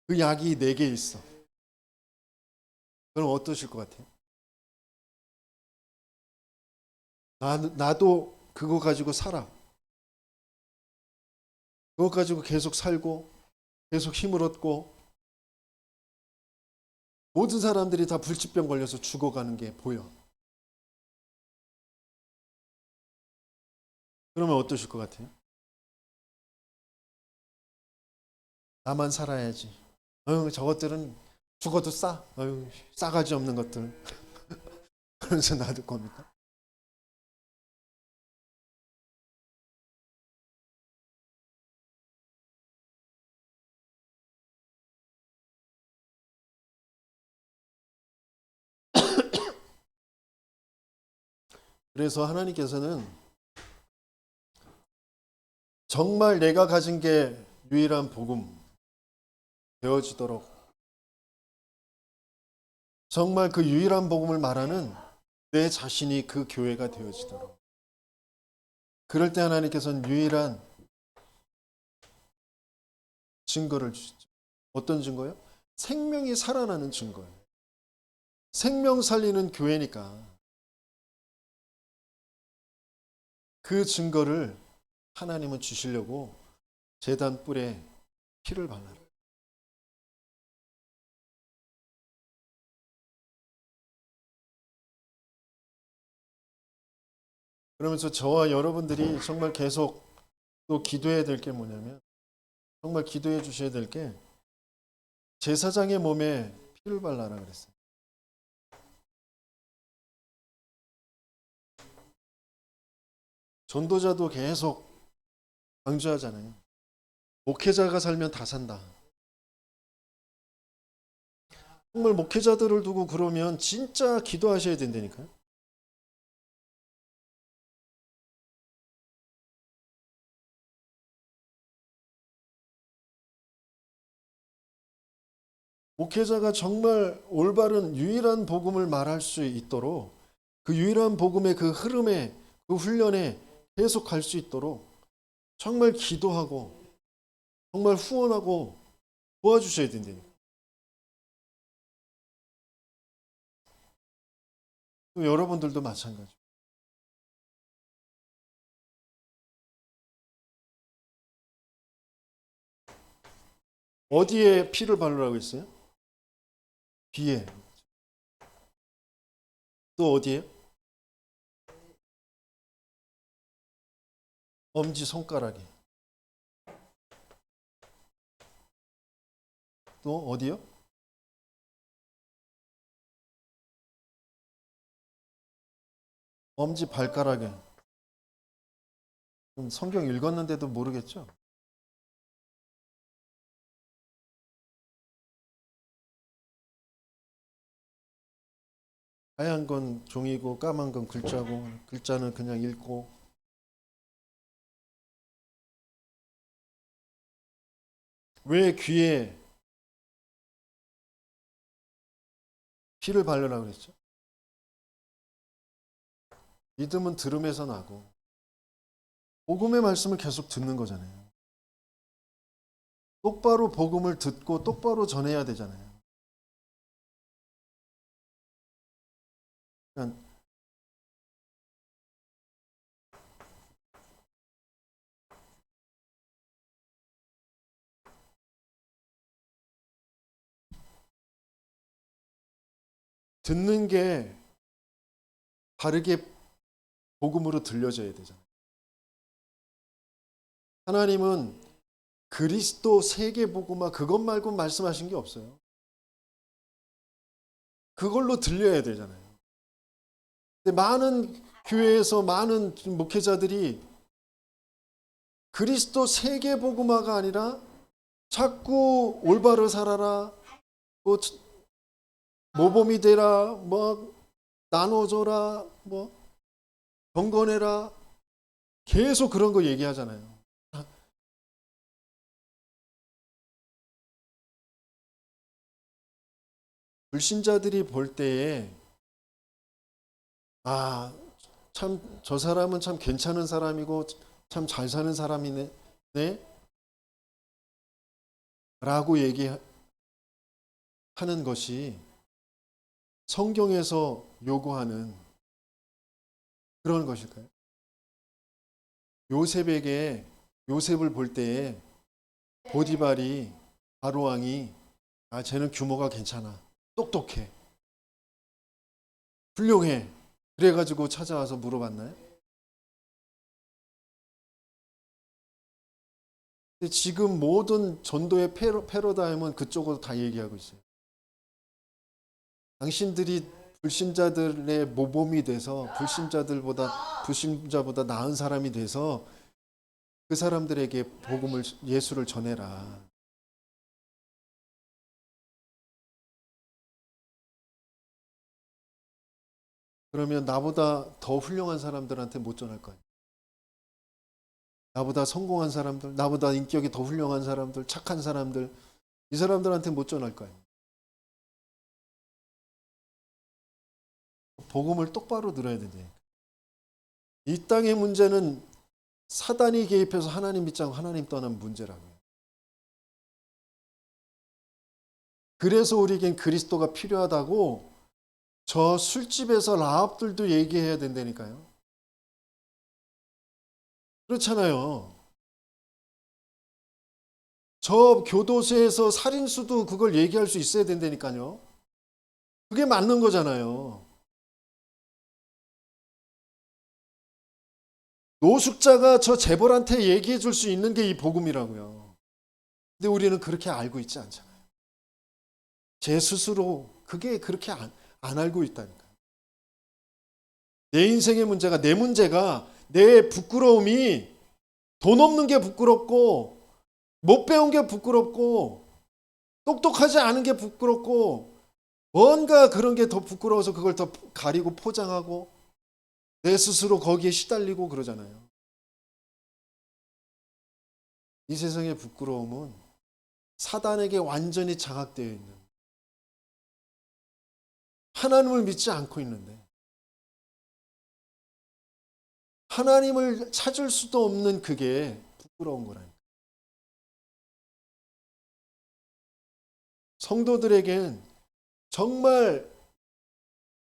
그 약이 4개 있어. 그럼 어떠실 것 같아요? 나도 그거 가지고 살아. 그거 가지고 계속 살고 계속 힘을 얻고 모든 사람들이 다 불치병 걸려서 죽어가는 게 보여. 그러면 어떠실 것 같아요? 나만 살아야지. 저것들은 죽어도 싸. 싸가지 없는 것들. 그러면서 놔둘 겁니까? 그래서 하나님께서는 정말 내가 가진 게 유일한 복음 되어지도록 정말 그 유일한 복음을 말하는 내 자신이 그 교회가 되어지도록 그럴 때 하나님께서는 유일한 증거를 주시죠. 어떤 증거요? 생명이 살아나는 증거예요. 생명 살리는 교회니까 그 증거를 하나님은 주시려고 제단 뿔에 피를 발라요. 그러면서 저와 여러분들이 정말 계속 또 기도해야 될 게 뭐냐면 정말 기도해 주셔야 될 게 제사장의 몸에 피를 발라라 그랬어요. 전도자도 계속 강조하잖아요. 목회자가 살면 다 산다. 정말 목회자들을 두고 그러면 진짜 기도하셔야 된다니까요. 목회자가 정말 올바른 유일한 복음을 말할 수 있도록 그 유일한 복음의 그 흐름에 그 훈련에 계속 갈 수 있도록 정말 기도하고 정말 후원하고 도와주셔야 된다니까요. 또 여러분들도 마찬가지. 어디에 피를 바르라고 했어요? 귀에. 또 어디에? 엄지 손가락에. 또 어디요? 엄지 발가락에. 성경 읽었는데도 모르겠죠? 하얀 건 종이고 까만 건 글자고 글자는 그냥 읽고 왜 귀에 피를 바르라고 그랬죠? 믿음은 들음에서 나고 복음의 말씀을 계속 듣는 거잖아요. 똑바로 복음을 듣고 똑바로 전해야 되잖아요. 그러니까 듣는 게 바르게 복음으로 들려져야 되잖아요. 하나님은 그리스도 세계 복음화 그것 말고 말씀하신 게 없어요. 그걸로 들려야 되잖아요. 근데 많은 교회에서 많은 목회자들이 그리스도 세계 복음화가 아니라 자꾸 올바로 살아라, 뭐 모범이 되라, 뭐 나눠줘라, 뭐 경건해라, 계속 그런 거 얘기하잖아요. 불신자들이 볼 때에 아, 참 저 사람은 참 괜찮은 사람이고 참 잘 사는 사람이네, 네? 라고 얘기하는 것이 성경에서 요구하는 그런 것일까요? 요셉에게 요셉을 볼 때에 보디발이 바로 왕이 아 쟤는 규모가 괜찮아, 똑똑해, 훌륭해. 그래가지고 찾아와서 물어봤나요? 근데 지금 모든 전도의 패러다임은 그쪽으로 다 얘기하고 있어요. 당신들이 불신자들의 모범이 돼서 불신자보다 나은 사람이 돼서 그 사람들에게 복음을 예수를 전해라. 그러면 나보다 더 훌륭한 사람들한테 못 전할 거 아니에요. 나보다 성공한 사람들, 나보다 인격이 더 훌륭한 사람들, 착한 사람들, 이 사람들한테 못 전할 거 아니에요. 복음을 똑바로 들어야 되지. 이 땅의 문제는 사단이 개입해서 하나님 믿지 않고 하나님 떠난 문제라고요. 그래서 우리에겐 그리스도가 필요하다고 저 술집에서 라합들도 얘기해야 된다니까요. 그렇잖아요. 저 교도소에서 살인수도 그걸 얘기할 수 있어야 된다니까요. 그게 맞는 거잖아요. 노숙자가 저 재벌한테 얘기해 줄 수 있는 게 이 복음이라고요. 근데 우리는 그렇게 알고 있지 않잖아요. 제 스스로 그게 그렇게 안 알고 있다니까. 내 인생의 문제가, 내 문제가, 내 부끄러움이 돈 없는 게 부끄럽고, 못 배운 게 부끄럽고, 똑똑하지 않은 게 부끄럽고, 뭔가 그런 게 더 부끄러워서 그걸 더 가리고 포장하고 내 스스로 거기에 시달리고 그러잖아요. 이 세상의 부끄러움은 사단에게 완전히 장악되어 있는, 하나님을 믿지 않고 있는데 하나님을 찾을 수도 없는 그게 부끄러운 거라니까. 성도들에겐 정말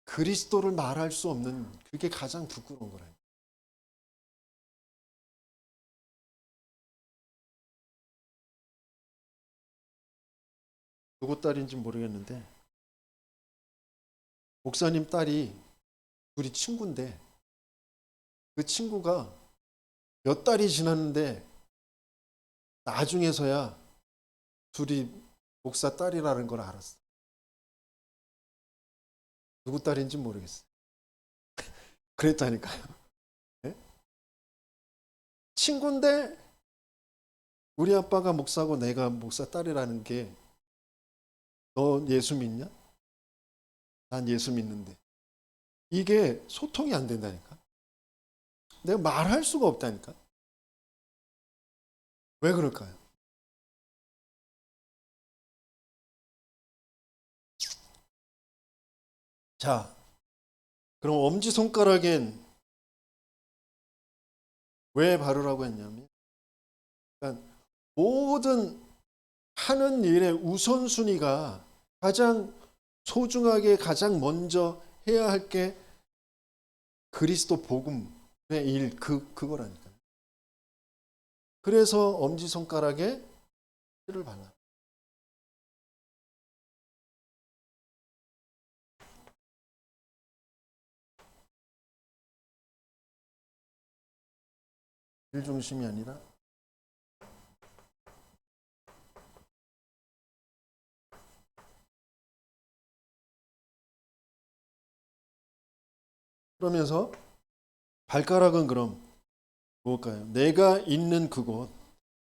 그리스도를 말할 수 없는 그게 가장 부끄러운 거라니까. 누구 딸인지 모르겠는데 목사님 딸이 둘이 친구인데 그 친구가 몇 달이 지났는데 나중에서야 둘이 목사 딸이라는 걸 알았어. 누구 딸인지 모르겠어. 그랬다니까요. 네? 친구인데 우리 아빠가 목사고 내가 목사 딸이라는 게 너 예수 믿냐? 난 예수 믿는데. 이게 소통이 안 된다니까. 내가 말할 수가 없다니까. 왜 그럴까요? 자, 그럼 엄지손가락엔 왜 바르라고 했냐면, 그러니까 모든 하는 일의 우선순위가 가장 소중하게 가장 먼저 해야 할 게 그리스도 복음의 일, 그거라니까요. 그래서 엄지손가락에 피를 발라. 일 중심이 아니라 그러면서 발가락은 그럼 뭘까요? 내가 있는 그곳,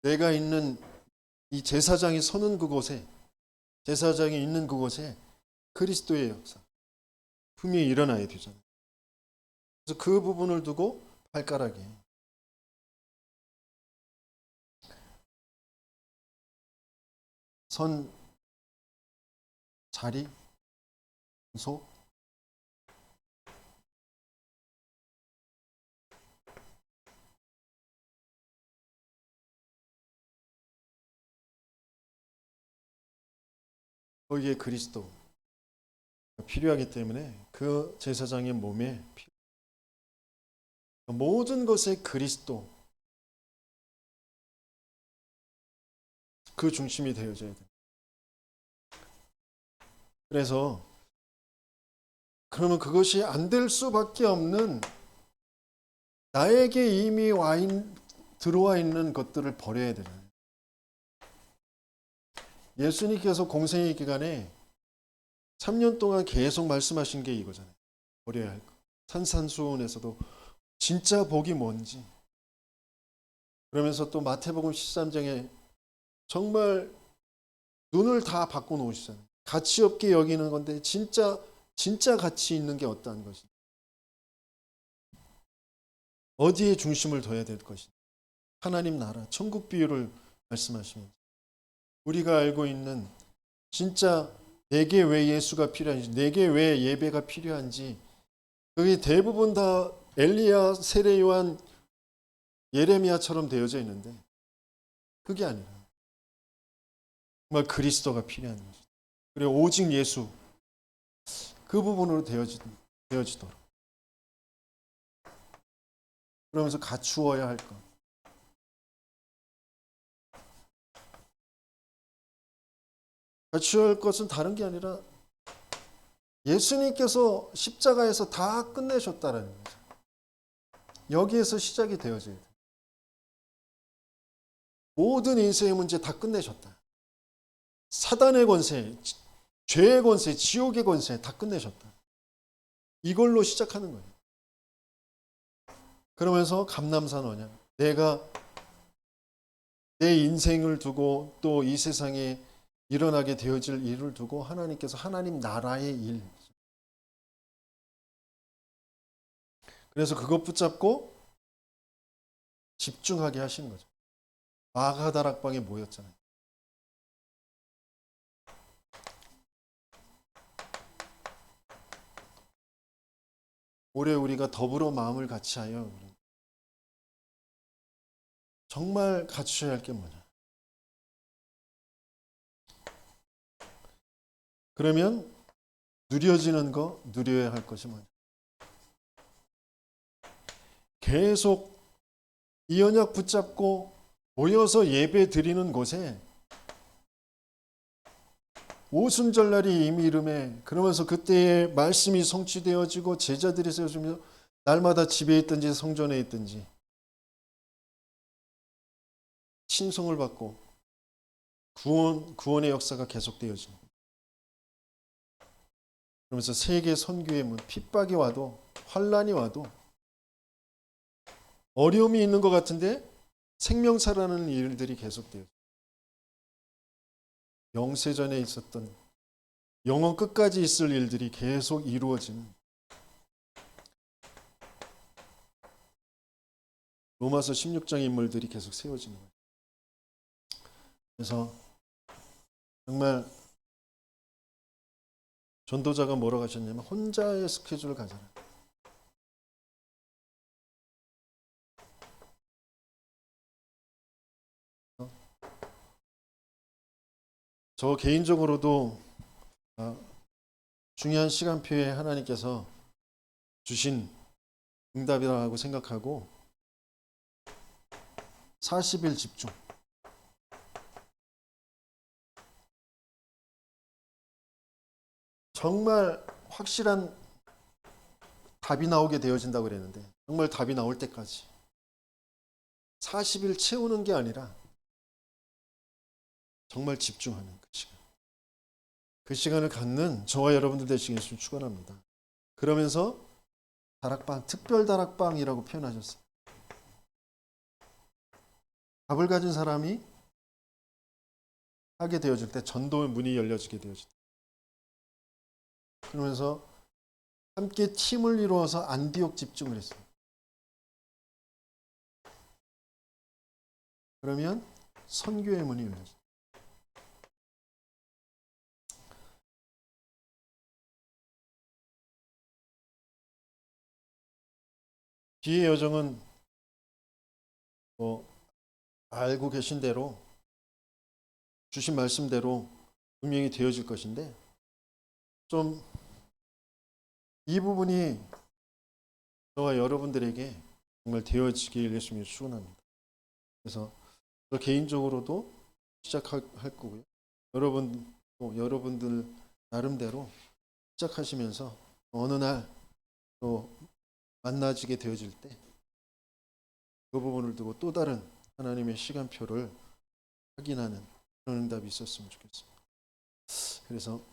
내가 있는 이 제사장이 서는 그곳에, 제사장이 있는 그곳에 그리스도의 역사, 분명히 일어나야 되잖아요. 그래서 그 부분을 두고 발가락에 선 자리, 소, 거기에 그리스도가 필요하기 때문에 그 제사장의 몸에 모든 것에 그리스도, 그 중심이 되어져야 돼요. 그래서 그러면 그것이 안 될 수밖에 없는, 나에게 이미 들어와 있는 것들을 버려야 되잖아요. 예수님께서 공생의 기간에 3년 동안 계속 말씀하신 게 이거잖아요. 버려야 할 것. 산산수훈에서도 진짜 복이 뭔지. 그러면서 또 마태복음 13장에 정말 눈을 다 바꿔 놓으시잖아요. 가치 없게 여기는 건데 진짜 가치 있는 게 어떠한 것이. 어디에 중심을 둬야 될 것인지. 하나님 나라, 천국 비유를 말씀하시면서 우리가 알고 있는 진짜 내게 왜 예수가 필요한지, 내게 왜 예배가 필요한지, 그게 대부분 다 엘리야, 세례 요한, 예레미야처럼 되어져 있는데 그게 아니라 정말 그리스도가 필요한 거죠. 그리고 오직 예수, 그 부분으로 되어지도록. 그러면서 갖추어야 할 것. 갖추어야 할 것은 다른 게 아니라 예수님께서 십자가에서 다 끝내셨다는 거죠. 여기에서 시작이 되어져야 돼요. 모든 인생의 문제 다 끝내셨다. 사단의 권세, 죄의 권세, 지옥의 권세 다 끝내셨다. 이걸로 시작하는 거예요. 그러면서 감남산 언약, 내가 내 인생을 두고 또 이 세상에 일어나게 되어질 일을 두고 하나님께서 하나님 나라의 일, 그래서 그것 붙잡고 집중하게 하시는 거죠. 마가다락방에 모였잖아요. 올해 우리가 더불어 마음을 같이하여 정말 갖추셔야 할 게 뭐냐? 그러면 누려지는 거, 누려야 할 것이 뭐냐? 계속 이 언약 붙잡고 모여서 예배 드리는 곳에 오순절날이 이미 이름에, 그러면서 그때의 말씀이 성취되어지고 제자들이 세워지며 날마다 집에 있든지 성전에 있든지 신성을 받고 구원의 역사가 계속되어지는, 그러면서 세계 선교의 문, 핍박이 와도 환란이 와도 어려움이 있는 것 같은데 생명사라는 일들이 계속돼요. 영세전에 있었던, 영원 끝까지 있을 일들이 계속 이루어지는, 로마서 16장 인물들이 계속 세워지는 거예요. 그래서 정말 전도자가 뭐라고 하셨냐면 혼자의 스케줄을 가져라. 저 개인적으로도 중요한 시간표에 하나님께서 주신 응답이라고 생각하고 40일 집중. 정말 확실한 답이 나오게 되어진다고 그랬는데 정말 답이 나올 때까지 40일 채우는 게 아니라 정말 집중하는 그 시간. 그 시간을 갖는 저와 여러분들 되시길 축원합니다. 그러면서 다락방, 특별 다락방이라고 표현하셨어요. 답을 가진 사람이 하게 되어질 때 전도의 문이 열려지게 되어질 때, 그러면서 함께 팀을 이루어서 안디옥 집중을 했어요. 그러면 선교의 문이 열려져요. 뒤의 여정은 알고 계신 대로 주신 말씀대로 분명히 되어질 것인데 좀 이 부분이 저와 여러분들에게 정말 되어지길 예수님이 축원합니다. 그래서 저 개인적으로도 시작할 거고요. 여러분들 나름대로 시작하시면서 어느 날 또 만나지게 되어질 때 그 부분을 두고 또 다른 하나님의 시간표를 확인하는 그런 응답이 있었으면 좋겠습니다. 그래서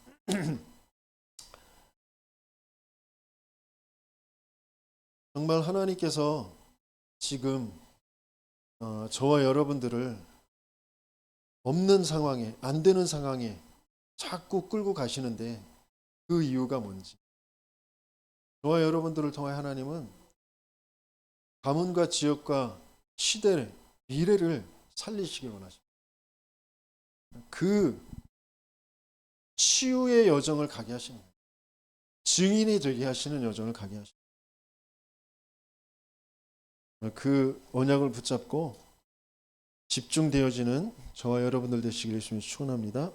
정말 하나님께서 지금 저와 여러분들을 없는 상황에, 안 되는 상황에 자꾸 끌고 가시는데 그 이유가 뭔지, 저와 여러분들을 통해 하나님은 가문과 지역과 시대를, 미래를 살리시길 원하십니다. 그 치유의 여정을 가게 하시는 거예요. 증인이 되게 하시는 여정을 가게 하십니다. 그 언약을 붙잡고 집중되어지는 저와 여러분들 되시기를 예수님이 축원합니다.